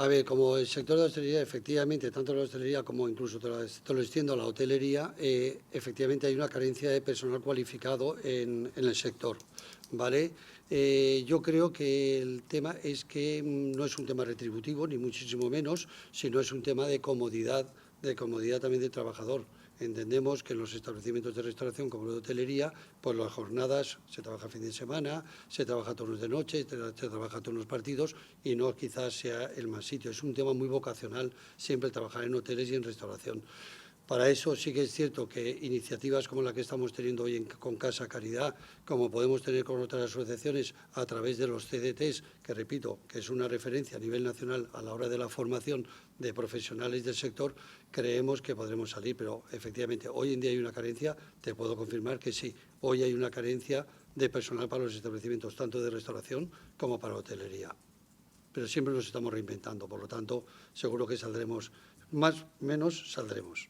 A ver, como el sector de la hostelería, efectivamente, tanto la hostelería como incluso te lo extiendo a la hotelería, efectivamente hay una carencia de personal cualificado en el sector, ¿vale? Yo creo que el tema es que no es un tema retributivo, ni muchísimo menos, sino es un tema de comodidad también del trabajador. Entendemos que en los establecimientos de restauración como la de hotelería, pues las jornadas se trabaja fin de semana, se trabaja turnos de noche, se trabaja turnos partidos y no quizás sea el más sitio. Es un tema muy vocacional siempre trabajar en hoteles y en restauración. Para eso sí que es cierto que iniciativas como la que estamos teniendo hoy con Casa Caridad, como podemos tener con otras asociaciones a través de los CDTs, que repito, que es una referencia a nivel nacional a la hora de la formación de profesionales del sector, creemos que podremos salir. Pero efectivamente, hoy en día hay una carencia, te puedo confirmar que sí, hoy hay una carencia de personal para los establecimientos, tanto de restauración como para hotelería. Pero siempre nos estamos reinventando, por lo tanto, seguro que saldremos, más o menos saldremos.